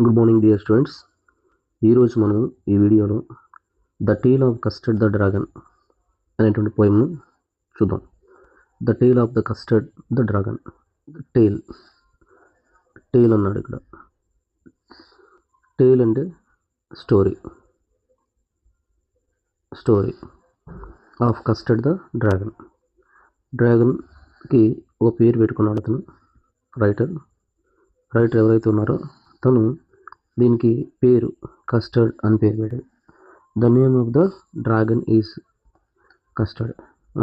Good morning dear students. ఈరోజు మనం ఈ వీడియోలో the tale of Custard the dragon అనేటువంటి పోయంను చూద్దాం. The tale of the Custard the dragon. Tale tale అన్నాడు ఇక్కడ. టేల్ అంటే story of Custard the dragon. డ్రాగన్కి ఒక పేరు పెట్టుకున్నాడు అతను. రైటర్ ఎవరైతే ఉన్నారో తను దీనికి పేరు కస్టర్డ్ అని పేరు పెట్టాడు. The name of the dragon is Custard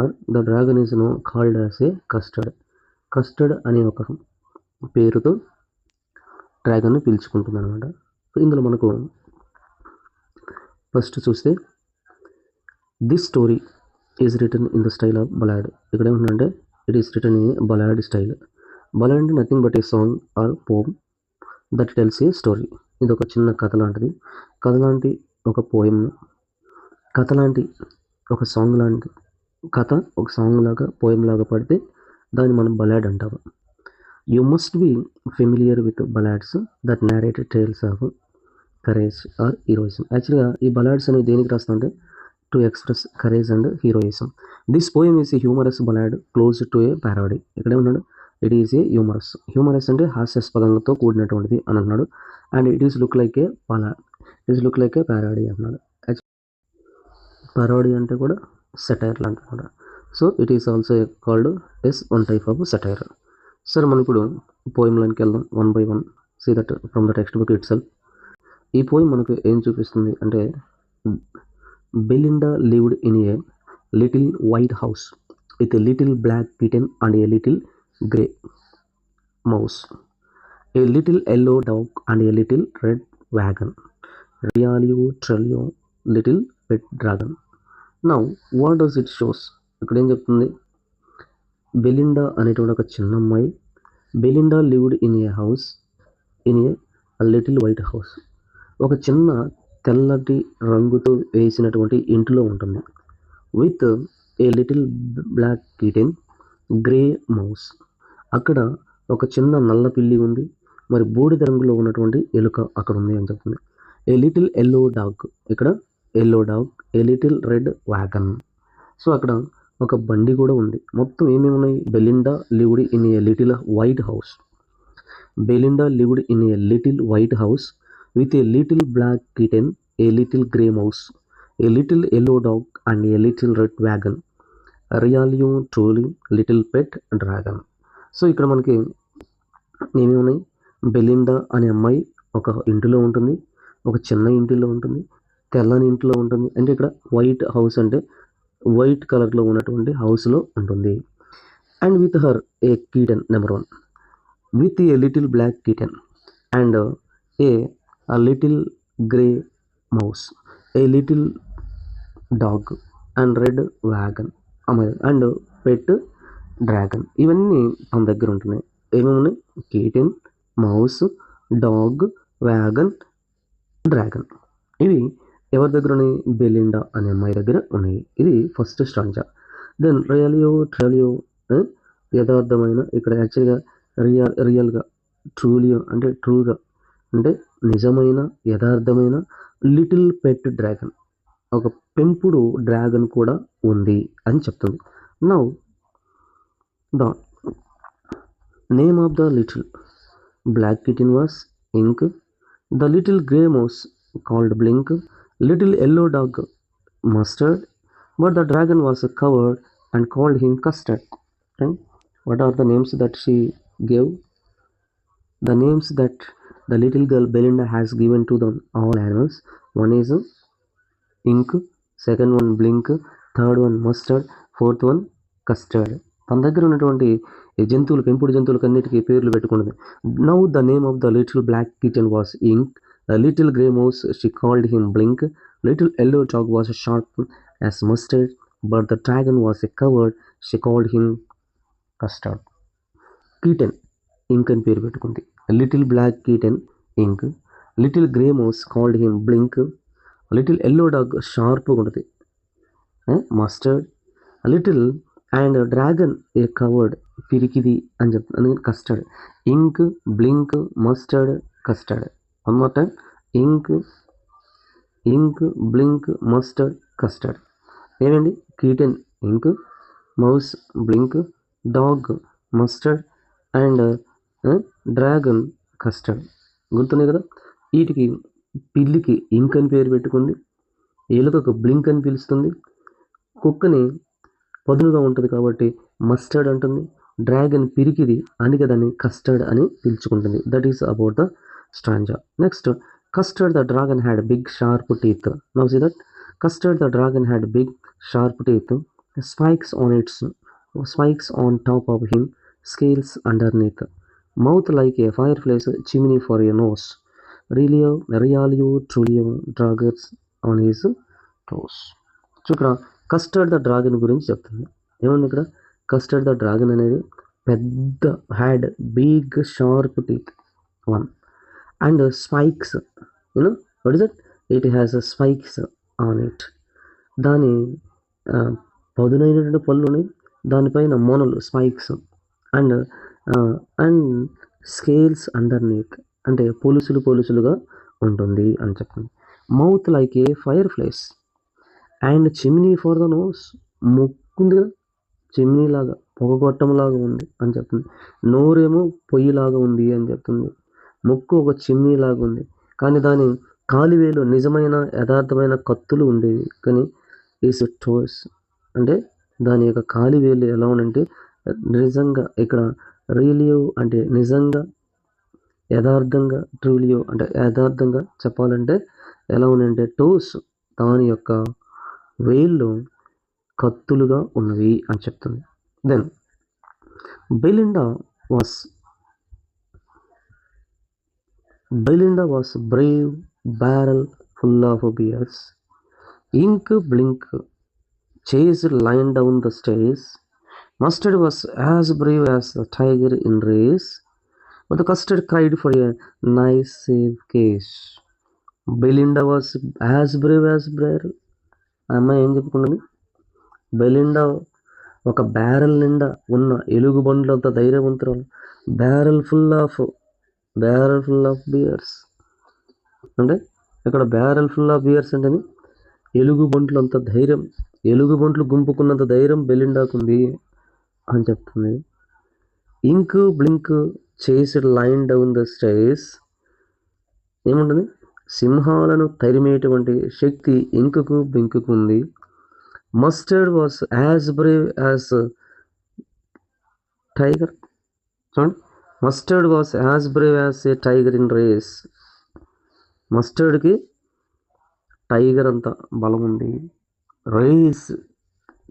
or the dragon is no called as a Custard అనే ఒక పేరుతో డ్రాగన్ను పిలుచుకుంటుంది అనమాట. సో ఇందులో మనకు ఫస్ట్ చూస్తే this story is return in the style of ballad. ఇక్కడ ఏమంటుందంటే it is return in ballad style. Ballad అంటే nothing but a song or poem that tells a story. ఇది ఒక చిన్న కథ లాంటిది. కథ లాంటి ఒక పోయం, కథ లాంటి ఒక సాంగ్ లాంటి కథ ఒక సాంగ్ లాగా పోయం లాగా పడితే దాన్ని మనం బలాడ్ అంటాము. You must be familiar with ballads that narrated tales of courage or heroism. యాక్చువల్గా ఈ బలాడ్స్ అనేవి దేనికి రాస్తుంటే to express courage and heroism. This poem is a humorous ballad close to a parody. ఇక్కడే ఉన్నాడు. ఇట్ ఈజ్ ఏ హ్యూమరస్ అంటే హాస్యాస్పదంతో కూడినటువంటిది అని అన్నాడు. And it is look like a parody అన్నాడు. పారాడీ అంటే కూడా సెటైర్ లాంటి కూడా. So it is also called as one type of satire. సరే మనం ఇప్పుడు పోయంలోనికి వెళ్దాం one by one. See that from the textbook itself. ఈ పోయం మనకు ఏం చూపిస్తుంది అంటే Belinda lived in a little white house with a little black kitten and a little grey mouse, a little yellow dog and a little red wagon, Realio Trelio little pet dragon. Now what does it shows? ఇక్కడ ఏం చెప్తుంది? Belinda అనేటువంటి ఒక చిన్న అమ్మాయి. Belinda lived in a house in a little white house. ఒక చిన్న తెల్లటి రంగుతో వేసినటువంటి ఇంటిలో ఉంటుంది. With a little black kitten grey mouse. అక్కడ ఒక చిన్న నల్ల పిల్లి ఉంది, మరి బూడిద రంగులో ఉన్నటువంటి ఎలుక అక్కడ ఉంది అని చెప్తుంది. ఏ లిటిల్ ఎల్లో డాగ్, ఇక్కడ yellow dog, a little red wagon. So అక్కడ ఒక బండి కూడా ఉంది. మొత్తం ఏమేమి ఉన్నాయి? Belinda lived in a little white house. Belinda lived in a little white house with a little black kitten, a little grey mouse, a little yellow dog and a little red wagon, realio truly little pet dragon. So ఇక్కడ మనకి ఏమేమి ఉన్నాయి? Belinda అనే అమ్మాయి ఒక ఇంటిలో ఉంటుంది, ఒక చిన్న ఇంటిలో ఉంటుంది, తెల్లని ఇంటిలో ఉంటుంది. అంటే ఇక్కడ వైట్ హౌస్ అంటే వైట్ కలర్లో ఉన్నటువంటి హౌస్లో ఉంటుంది. And with her a kitten, number 1, with a little black kitten and a little grey mouse, a little dog and red wagon and pet dragon. ఇవన్నీ మన దగ్గర ఉంటున్నాయి. ఏమేమి ఉన్నాయి? Kitten, mouse, dog, wagon, dragon. ఇవి ఎవరి దగ్గర ఉన్నాయి? బెలిండా అనే అమ్మాయి దగ్గర ఉన్నాయి. ఇది ఫస్ట్ స్టాంజా. దెన్ ట్రలియో యథార్థమైన, ఇక్కడ యాక్చువల్గా రియల్గా, ట్రూలియో అంటే ట్రూగా అంటే నిజమైన, యథార్థమైన, లిటిల్ పెట్ డ్రాగన్, ఒక పెంపుడు డ్రాగన్ కూడా ఉంది అని చెప్తుంది. Now the name of the little black kitten was Ink, the little grey mouse called Blink, little yellow dog Mustard, but the dragon was covered and called him Custard. And what are the names that she gave? The names that the little girl Belinda has given to them all animals. One is Ink, second one Blink, third one Mustard, fourth one Custard. తన దగ్గర ఉన్నటువంటి జంతువులు, పెంపుడు జంతువులకు అన్నిటికీ పేర్లు పెట్టుకున్నది. Now the name of the little black kitten was Ink, the little grey mouse she called him Blink, little yellow dog was sharp as Mustard, but the dragon was a coward, she called him Custard. Kitten Ink అని పేరు పెట్టుకుంది. Little black kitten Ink, little grey mouse called him Blink, little yellow dog షార్ప్గా ఉంటుంది Mustard, little and dragon a coward పిరికిది అని చెప్తుంది, Custard. ఇంక్, Blink, Mustard, Custard. One more time. Ink, Ink, Blink, Mustard, Custard. ఏమండి? Kitten Ink, mouse Blink, dog Mustard and dragon Custard. గుర్తున్నాయి కదా. వీటికి పిల్లికి ఇంక్ అని పేరు పెట్టుకుంది, ఎలుకకు బ్లింక్ అని పిలుస్తుంది, కుక్కని పదునుగా ఉంటుంది కాబట్టి మస్టర్డ్ అంటుంది, డ్రాగన్ పిరికిది అందుకే దాన్ని కస్టర్డ్ అని పిలుచుకుంటుంది. That is about the stanza. Next, Custard the dragon had big sharp teeth. Now see that. Custard the dragon had big sharp teeth, spikes on top of him, scales underneath, mouth like a fireplace, chimney for a nose, realio trulio draggers on his toes. So ఇక్కడ Custard the dragon గురించి చెప్తుంది. ఏముంది ఇక్కడ? Custard the dragon అనేది పెద్ద had big sharp teeth, one, and spikes, what is that? It has spikes on it. దాని పదునైనటువంటి పళ్ళు ఉన్నాయి, దానిపైన మొనలు spikes, and and scales underneath, అంటే పొలుసులుగా ఉంటుంది అని చెప్తుంది. Mouth like a fireplace and chimney for the nose, ముక్కుంది కదా చిమ్నీ లాగా, పొగగొట్టంలాగా ఉంది అని చెప్తుంది. నోరేమో పొయ్యిలాగా ఉంది అని చెప్తుంది. ముక్కు ఒక చిమ్నీ లాగా ఉంది, కానీ దాని కాలివేలు నిజమైన యథార్థమైన కత్తులు ఉండేవి. కానీ ఈస్ టోస్ అంటే దాని యొక్క కాలివేలు ఎలా ఉందంటే నిజంగా, ఇక్కడ రియలియో అంటే నిజంగా, యథార్థంగా, ట్రూలియో అంటే యథార్థంగా చెప్పాలంటే ఎలా ఉందంటే టోస్ దాని యొక్క వేళ్ళు కత్తులుగా ఉన్నవి అని చెప్తుంది. Then Belinda was brave barrel full of beers. Ink blink chased lying down the stairs. Mustard was as brave as the tiger in race, but the custard cried for a nice safe case. Belinda was as brave as barrel. అమ్మాయి ఏం చెప్పుకున్నది? Belinda ఒక barrel నిండా ఉన్న ఎలుగు బండ్లంత ధైర్యవంతురాలు. Barrel full of beers అంటే ఇక్కడ barrel full of beers అంటే ఎలుగు బంట్లు అంత ధైర్యం, ఎలుగు బంట్లు గుంపుకున్నంత ధైర్యం బెలిండాకుంది అని చెప్తుంది. Ink Blink chased lion down the stairs. ఏముంటుంది? సింహాలను తరిమేటువంటి శక్తి ఇంకుకు బ్లింకుకు ఉంది. Mustard was as brave as tiger. చూడండి, Mustard was as brave as a tiger in rage. మస్టర్డ్కి టైగర్ అంత బలం ఉంది, రేస్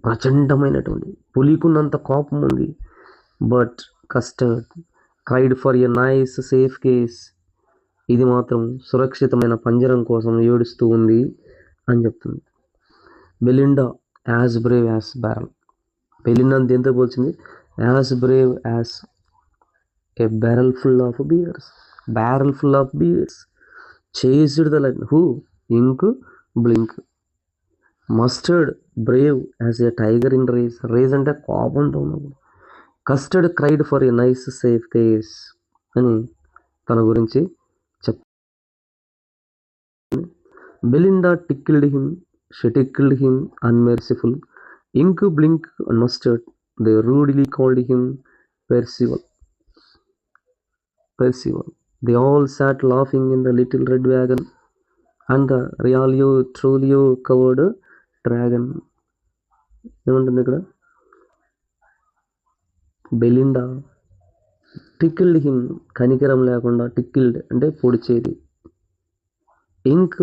ప్రచండమైనటువంటి పులికున్నంత కోపం ఉంది. But Custard cried for a nice safe cage. ఇది మాత్రం సురక్షితమైన పంజరం కోసం ఏడుస్తూ ఉంది అని చెప్తుంది. Belinda as brave as barrel. Belinda దేంతో పోల్చింది? As brave as a barrel full of bears. Chased the lion. Who? Ink Blink. Mustard brave as a tiger in rage. Rage అంటే కోపంతో ఉన్నప్పుడు. Custard cried for a nice safe cage అని తన గురించి చెప్. Belinda tickled him, she tickled him unmerciful. Ink Blink and Mustard they rudely called him Percival. They all sat laughing in the little red wagon and the realio trolio covered dragon. ఏమంటుంది ఇక్కడ? Belinda tickled him, కనికరం లేకుండా, టిక్కిల్డ్ అంటే పొడిచేది. ఇంక్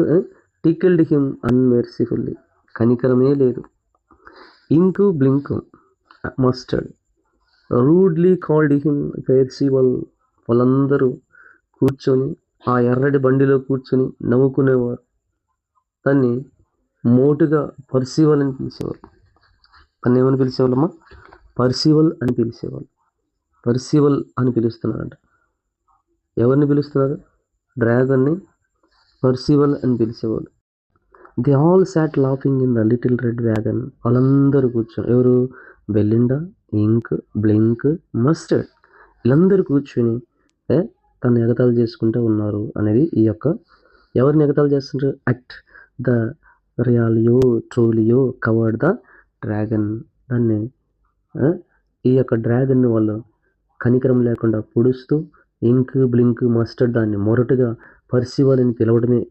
టిక్కిల్డ్ him unmercifully, కనికరమే లేదు. Ink Blink Mustard rudely called him Percival. వాళ్ళందరూ కూర్చొని ఆ ఎర్రటి బండిలో కూర్చొని నవ్వుకునేవారు. దాన్ని మోటుగా పర్సివల్ అని పిలిచేవారు. దాన్ని ఏమని పిలిచేవాళ్ళమ్మా? పర్సివల్ అని పిలిచేవాళ్ళు. పర్సివల్ అని పిలుస్తున్నారంట. ఎవరిని పిలుస్తున్నారు? డ్రాగన్ని పర్సివల్ అని పిలిచేవాళ్ళు. They all sat laughing in the little red wagon. వాళ్ళందరూ కూర్చొని, ఎవరు? బెలిండా, ఇంక్, బ్లింక్, మస్టర్డ్, వీళ్ళందరూ కూర్చొని తను ఎగతాళి చేసుకుంటూ ఉన్నారు అనేది ఈ యొక్క ఎవరిని ఎగతాళి చేస్తుంటారు? At the realio trulio coward the dragon. దాన్ని ఈ యొక్క డ్రాగన్ని వాళ్ళు కనికరం లేకుండా పొడుస్తూ ఇంక్ బ్లింక్ మస్టర్డ్ దాన్ని మొరటుగా పర్సివల్ అని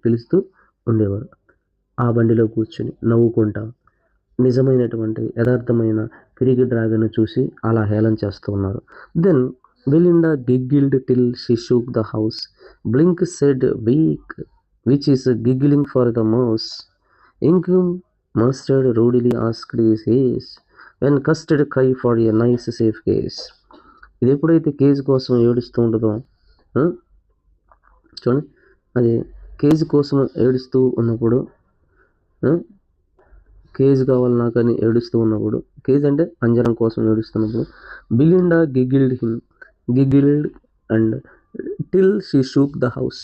పిలుస్తూ ఉండేవారు. ఆ బండిలో కూర్చుని నవ్వుకుంటా నిజమైనటువంటి యథార్థమైన పిరిగి డ్రాగన్ చూసి అలా హేళన చేస్తూ ఉన్నారు. Then Belinda giggled till she shook the house. Blink said weak, which is giggling for the mouse. Ink mustard rudely asked his age, when custard cry for a nice safe case. ఇది ఎప్పుడైతే KG కోసం ఏడుస్తూ ఉంటుందో చూడండి, అది KG కోసం ఏడుస్తూ ఉన్నప్పుడు, కేజీ కావాలి నాకు అని ఏడుస్తూ ఉన్నప్పుడు, కేజీ అంటే పంజరం కోసం ఏడుస్తున్నప్పుడు, Belinda giggled and till she shook the house.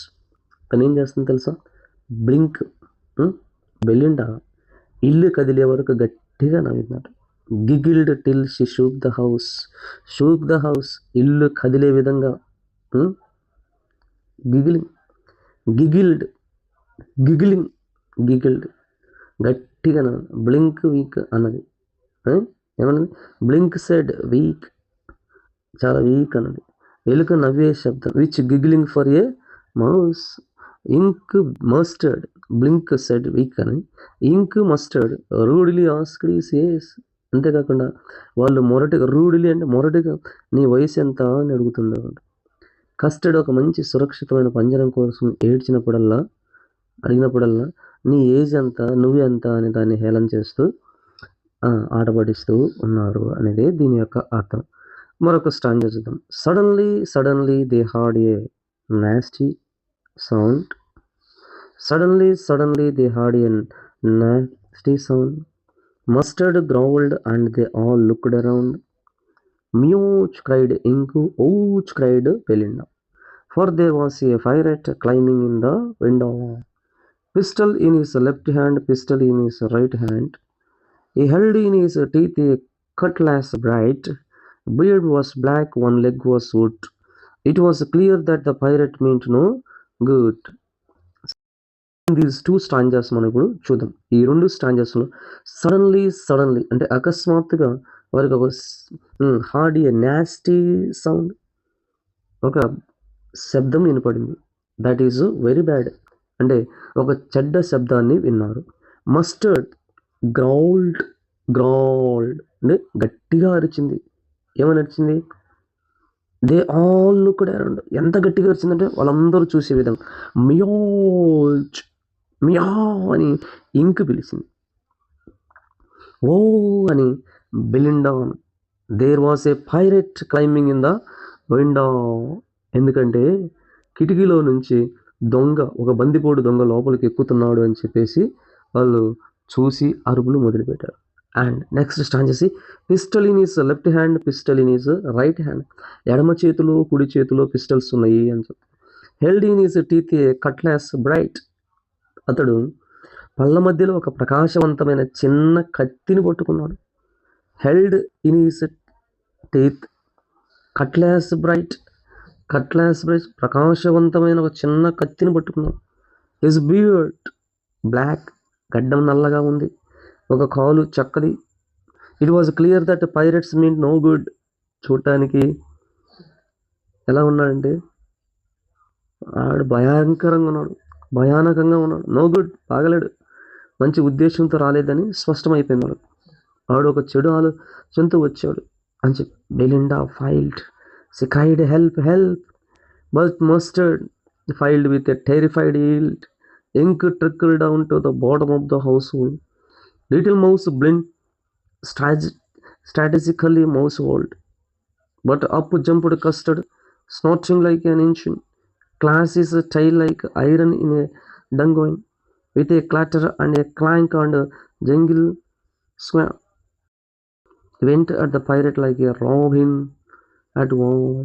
తను ఏం చేస్తుంది తెలుసా? బ్లింక్ బెలిండా ఇల్లు కదిలే వరకు గట్టిగా నవ్విందట. Giggled till she shook the house. Shook the house ఇల్లు కదిలే విధంగా గిగిల్డ్ గట్టిగా బ్లింక్ వీక్ అన్నది. ఏమన్నది? బ్లింక్ సెడ్ వీక్, చాలా వీక్ అన్నది. ఎలుక నవ్వే శబ్దం. Which giggling for a mouse. Ink Mustard Blink said week అని. Ink Mustard rudely asked his age. అంతేకాకుండా వాళ్ళు రూడ్లీ అంటే మొరటిగా నీ వయసు ఎంత అని అడుగుతుండేవాడు. కస్టర్డ్ ఒక మంచి సురక్షితమైన పంజరం కోసం అడిగినప్పుడల్లా నీ ఏజ్ ఎంత, నువ్వెంత అని దాన్ని హేళన చేస్తూ ఆటపడిస్తూ ఉన్నారు అనేది దీని యొక్క అర్థం. మరొక స్టాంజా చూద్దాం. Suddenly they heard a nasty sound. Suddenly they heard a nasty sound. Mustard growled and they all looked around. Mewch cried Inku, ouch cried Belinda, for there was a pirate climbing in the window. Pistol in his left hand, pistol in his right hand. He held in his teeth a cutlass bright. Beard was black, one leg was wood. It was clear that the pirate meant no good. These 2 stanzas మనం ఇప్పుడు చూద్దాం. ఈ 2 స్టాంజాస్లో suddenly అంటే అకస్మాత్తుగా వారికి ఒక hard a nasty sound, ఒక శబ్దం వినపడింది. దట్ ఈజ్ వెరీ బ్యాడ్ అంటే ఒక చెడ్డ శబ్దాన్ని విన్నారు. మస్టర్డ్ గ్రౌల్డ్ అంటే గట్టిగా అరిచింది. ఏమని అరిచింది? They all looked around. ఎంత గట్టిగా అరిచిందంటే వాళ్ళందరూ చూసే విధంగా. మియావ్ అని ఇంక్ పిలిచింది. ఓ అని Belinda. There was a pirate climbing in the window. ఎందుకంటే కిటికీలో నుంచి ఒక బందిపోటు దొంగ లోపలికి ఎక్కుతున్నాడు అని చెప్పేసి వాళ్ళు చూసి అరుపులు మొదలుపెట్టారు. అండ్ నెక్స్ట్ స్టాండ్ చేసి pistol in his left hand, pistol in his right hand. ఎడమ చేతిలో కుడి చేతిలో పిస్టల్స్ ఉన్నాయి అని చెప్పి. Held in his teeth a cutlass bright. అతడు పళ్ళ మధ్యలో ఒక ప్రకాశవంతమైన చిన్న కత్తిని పట్టుకున్నాడు. Held in his teeth cutlass bright ప్రకాశవంతమైన ఒక చిన్న కత్తిని పట్టుకున్నాడు. హిస్ బియర్డ్ బ్లాక్, గడ్డం నల్లగా ఉంది, ఒక కాలు చక్కది. It was clear that pirates mean no good. చూడటానికి ఎలా ఉన్నాడంటే ఆడు భయానకంగా ఉన్నాడు. నో గుడ్, బాగలేడు, మంచి ఉద్దేశంతో రాలేదని స్పష్టమైపోయింది వాళ్ళకి. ఆడు ఒక చెడు ఆలోచనతో వచ్చాడు అని చెప్పి. Belinda filed, she cried help, but mustard filed with a terrified yield. Ink trickled down to the bottom of the household. Little mouse blinked strategically mousehole, but up jumped custard, snorting like an engine. Class his tail like iron in a dungoing, with a clatter and a clank and a jangle swam. Went at the pirate like a robin at home.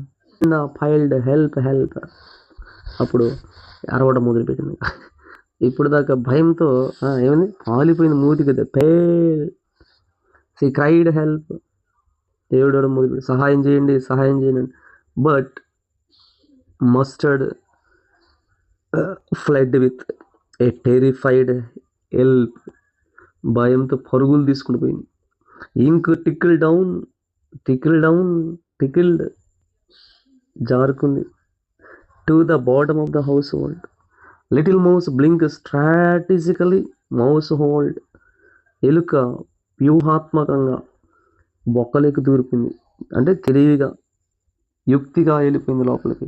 Filed help. అప్పుడు అరవడం మొదలుపెట్టింది. ఇప్పుడు దాకా భయంతో ఏమైంది? పాలిపోయిన మూతి కదా. Cried help, ఏడవడం మొదలుపెట్టి సహాయం చేయండి. But Mustard fled with a terrified yelp, భయంతో పరుగులు తీసుకుని పోయింది. ఇంక్ టికిల్డ్ జారుకుంది. To the bottom of the household, little mouse Blink strategically, mouseholed, ఎలుక వ్యూహాత్మకంగా బొక్కలోకి దూరిపోయింది, అంటే తెలివిగా యుక్తిగా వెళ్ళిపోయింది లోపలికి.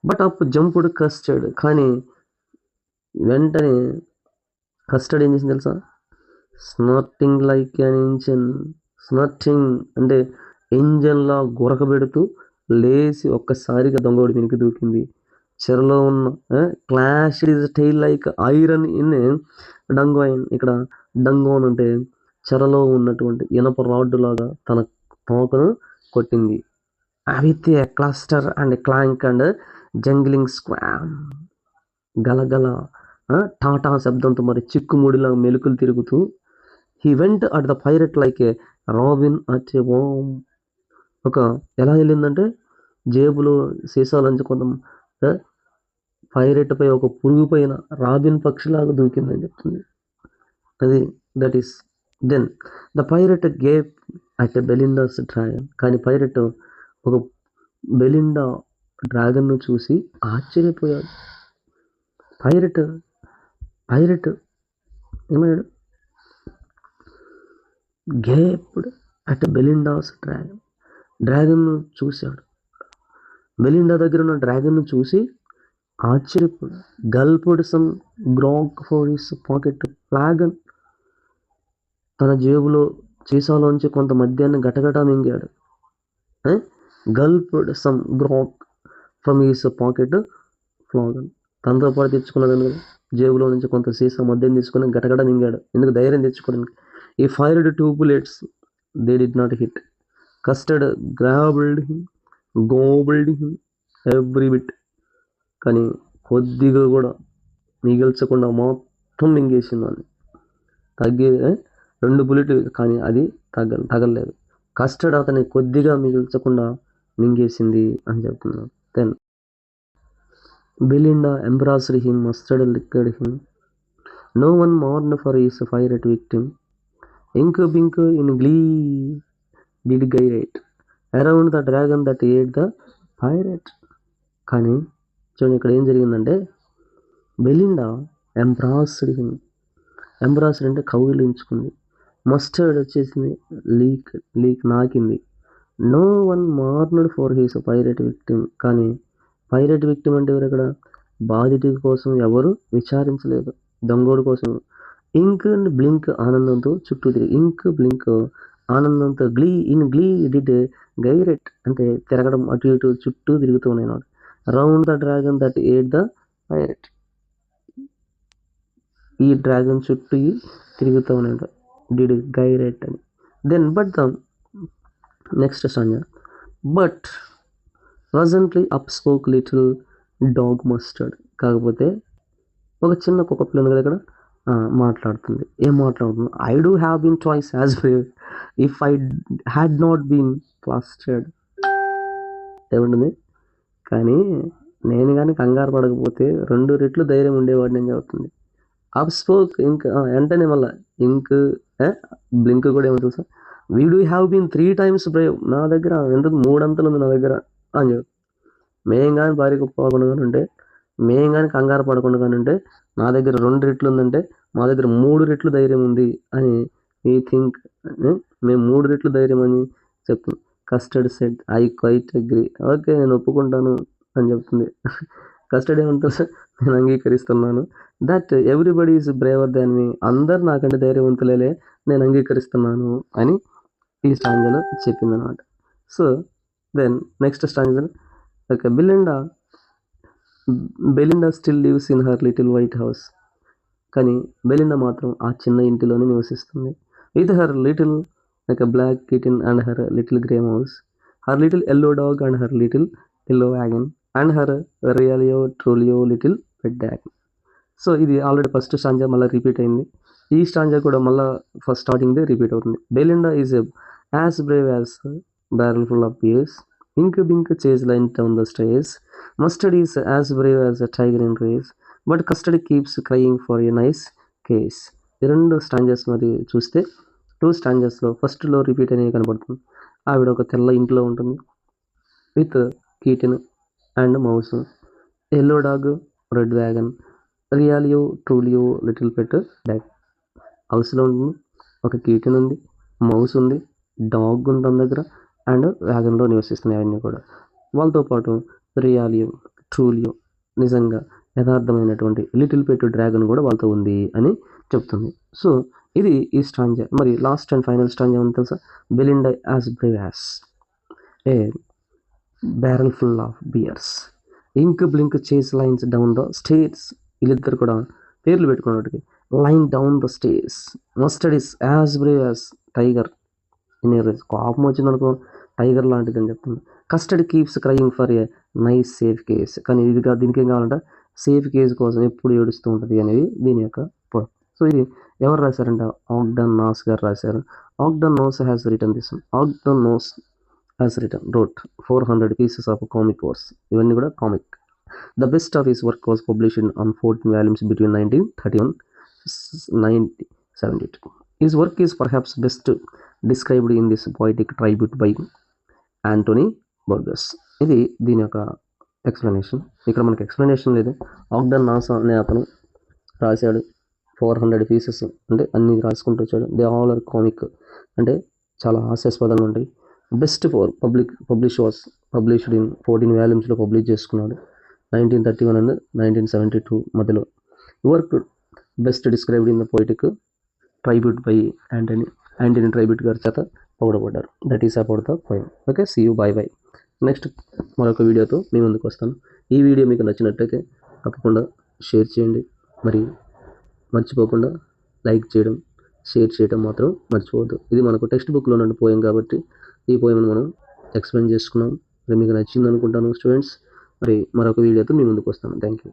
బట్ అప్ జంపుడ్ కస్టర్డ్, కానీ వెంటనే కస్టర్డ్ ఏం చేసింది తెలుసా? స్నార్టింగ్ లైక్ అన్ ఇంజన్, స్నార్టింగ్ అంటే ఇంజన్లా గురకబెడుతూ లేచి ఒక్కసారిగా దొంగోడి వెనక్కి దూకింది. చెరలో ఉన్న clash his tail like iron in dungeon. ఇక్కడ డంగోన్ అంటే చెరలో ఉన్నటువంటి ఇనప రాడ్డు లాగా తన తోకను కొట్టింది. With a clatter and clank and jangling squirm, గలగల టాటా శబ్దంతో మరి చిక్కుముడిలాగా మెలుకులు తిరుగుతూ, he went at the pirate like a robin at a worm. ఒక ఎలా వెళ్ళిందంటే జేబులో సీసాలంచి కొంత పైరెట్ పై ఒక పురుగు పైన రాబిన్ పక్షిలాగా దూకిందని చెప్తుంది. అది that is then the pirate గేవ్ అట్ బెలిండాస్ డ్రాగన్. కానీ పైరెట్ ఒక బెలిండా డ్రాగన్ను చూసి ఆశ్చర్యపోయాడు. పైరెట్ ఏమయ్యాడు? గేప్డ్ అట్ బెలిండాస్ డ్రాగన్ను చూశాడు. బెలిండా దగ్గర ఉన్న డ్రాగన్ను చూసి ఆశ్చర్యపోయాడు. గల్పుడ్ సమ్ గ్రాగ్ ఫర్ హిస్ పాకెట్ ఫ్లాగన్, తన జేబులో సీసాలోంచి కొంత మద్యాన్ని గటగటా మింగాడు. గల్పుడ్ సమ్ గ్రాగ్ ఫ్రమ్ హిస్ పాకెట్ ఫ్లాగన్, తనతో పాటు తెచ్చుకున్నాడు కదా జేబులో నుంచి కొంత సీసా మద్యం తీసుకుని గటగట మింగాడు. ఎందుకు? ధైర్యం తెచ్చుకోవడానికి. He fired 2 bullets, they did not hit. Custard grabbled him, gobbled him every bit, కానీ కొద్దిగా కూడా మిగిల్చకుండా మొత్తం మింగేసింది అని. 2 బుల్లెట్, కానీ అది తగలలేదు. కస్టర్డ్ అతని కొద్దిగా మిగిల్చకుండా మింగేసింది అని చెప్తున్నాడు. Then Belinda embraced him, Mustard licked him, no one mourned for his pirate victim. Ink bink in glee did gyrate around the dragon that ate the pirate. కానీ చూడండి ఇక్కడ ఏం జరిగిందంటే, బెలిండా ఎంబ్రాస్డ్ హిమ్, ఎంబ్రాస్డ్ అంటే కౌగిలించుకుంది, Mustard వచ్చేసింది lick నాకింది. No one mourned for his pirate victim, కానీ పైరెట్ విక్టిమ్ అంటే ఎవరు? ఇక్కడ బాధితుడి కోసం ఎవరు విచారించలేదు, దొంగోడు కోసం. ఇంక్ అండ్ బ్లింక్ ఆనందంతో చుట్టూ తిరిగి, ఇంక్ బ్లింక్ ఆనందంతో, గ్లీ డిడ్ గైరెట్ అంటే తిరగడం, అటు ఇటు చుట్టూ తిరుగుతూ ఉన్నాడు. Round the dragon that ate the pirate, ఈ డ్రాగన్ చుట్టూ తిరుగుతూ ఉన్నాడు, డిడ్ గైరెట్ అని. Then but the next stanza, but presently up spoke little dog Mustard. కాకపోతే ఒక చిన్న కుక్క పిల్ల ఉంది కదా ఇక్కడ మాట్లాడుతుంది. ఏం మాట్లాడుతుంది? I do have been twice as brave if I had not been plastered. ఏముంటుంది? కానీ నేను కానీ కంగారు పడకపోతే 2 రెట్లు ధైర్యం ఉండేవాడిని అని చెబుతుంది. అప్ స్పోక్ ఇంక్, వెంటనే మళ్ళీ ఇంక్ బ్లింక్ కూడా ఏమో తెలుసా, we do have been 3 times brave. నా దగ్గర ఎందుకు 3 అంతలు ఉంది నా దగ్గర అని చెప్పి. మేం కానీ భారీ పోకుండా కానీ ఉంటే, మేం కానీ కంగారు పడకుండా కానీ ఉంటే, నా దగ్గర 2 రెట్లు ఉందంటే మా దగ్గర 3 రెట్లు ధైర్యం ఉంది అని వీ థింక్. మేము 3 రెట్లు ధైర్యం అని చెప్తుంది. Custard said I quite agree. Okay, నేను ఒప్పుకుంటాను అని చెప్తుంది. కస్టర్డ్ ఏమంటారు? నేను అంగీకరిస్తున్నాను. That everybody is braver than me, అందరు నాకంటే ధైర్యవంతులేలే, నేను అంగీకరిస్తున్నాను అని ఈ స్టాంజాలో చెప్పింది అనమాట. So then next stanza, okay, Belinda still lives in her little white house. కానీ బెలిండా మాత్రం ఆ చిన్న ఇంటిలోనే నివసిస్తుంది. With her little like black kitten and her little grey mouse, her little yellow dog and her little yellow wagon and her realio trulio little pet dragon. So ఇది already first stanza మళ్ళీ repeat అయింది. ఈ stanza కూడా మళ్ళీ first స్టార్టింగ్దే repeat అవుతుంది. Belinda is as brave as barrel full of bears, Ink Blink chase lion down the stairs, Mustard is as brave as a tiger in race, but custard keeps crying for a nice case. ఈ రెండు stanzas మరి చూస్తే 2 స్టాంజెస్లో ఫస్ట్లో repeat అనేది కనబడుతుంది. ఆవిడ ఒక తెల్ల ఇంట్లో ఉంటుంది with kitten and mouse, yellow dog, red wagon, realio, trulio, little pet dog. హౌస్లో ఉంటుంది, ఒక కీటన్ ఉంది, మౌస్ ఉంది, డాగ్ ఉంది తన దగ్గర, అండ్ వ్యాగన్లో నివసిస్తున్నాయి అవన్నీ కూడా. వాళ్ళతో పాటు రియాలియో, ట్రూలియో, నిజంగా యథార్థమైనటువంటి లిటిల్ పెట్ డ్రాగన్ కూడా వాళ్ళతో ఉంది అని చెప్తుంది. సో ఇది ఈ స్టాంజా. మరి లాస్ట్ అండ్ ఫైనల్ స్టాంజా ఏమని తెలుసా? Belinda as brave as a barrel full of bears, Ink Blink chase lions down the stairs. వీళ్ళిద్దరు కూడా పేర్లు పెట్టుకున్నట్టుకి lion down the stairs. Mustard is as brave as tiger in a rage. కోపం వచ్చిందనుకో tiger లాంటిది అని చెప్తుంది. Custard keeps crying for a nice safe cage. కానీ ఇది దీనికి ఏం కావాలంటే సేఫ్ కేసు కోసం ఎప్పుడు ఏడుస్తూ ఉంటుంది అనేది దీని యొక్క పాయింట్. సో ఇది ఎవరు రాశారంటే ఆగ్డన్ నాస్ గారు రాశారు. Ogden Nash has written this. Ogden Nash has written wrote 400 pieces of comic works. ఇవన్నీ కూడా comic. The best of his work was published on 14 volumes between 1931 1972. His work is perhaps best described in this poetic tribute by Anthony Burgess. ఇది దీని యొక్క explanation. ఇక్కడ మనకి explanation లేదు. ఆగ్డన్ నాస్ అనే అతను రాశాడు 400 pieces, అంటే అన్ని రాసుకుంటూ వచ్చాడు. దే ఆల్ ఆర్ కామిక్, అంటే చాలా హాస్యాస్పదంగా ఉంటాయి. బెస్ట్ ఫర్ పబ్లిష్డ్ ఇన్ 14 వాల్యూమ్స్లో పబ్లిష్ చేసుకున్నాడు 1931 అండ్ 1972 మధ్యలో. Work best described in the poetic tribute by Anthony tribute గారి చేత పొగడబడ్డారు. That is about the poem. Okay, see you, bye bye. Next మరొక వీడియోతో మీ ముందుకు వస్తాను. ఈ వీడియో మీకు నచ్చినట్లయితే తప్పకుండా షేర్ చేయండి. మరి మర్చిపోకుండా లైక్ చేయడం, షేర్ చేయడం మాత్రం మర్చిపోవద్దు. ఇది మనకు టెక్స్ట్ బుక్లో ఉన్న పోయం కాబట్టి ఈ పోయంను మనం ఎక్స్ప్లెయిన్ చేసుకున్నాం. మరి మీకు నచ్చింది అనుకుంటాను స్టూడెంట్స్. మరి మరొక వీడియోతో మీ ముందుకు వస్తాను. Thank you.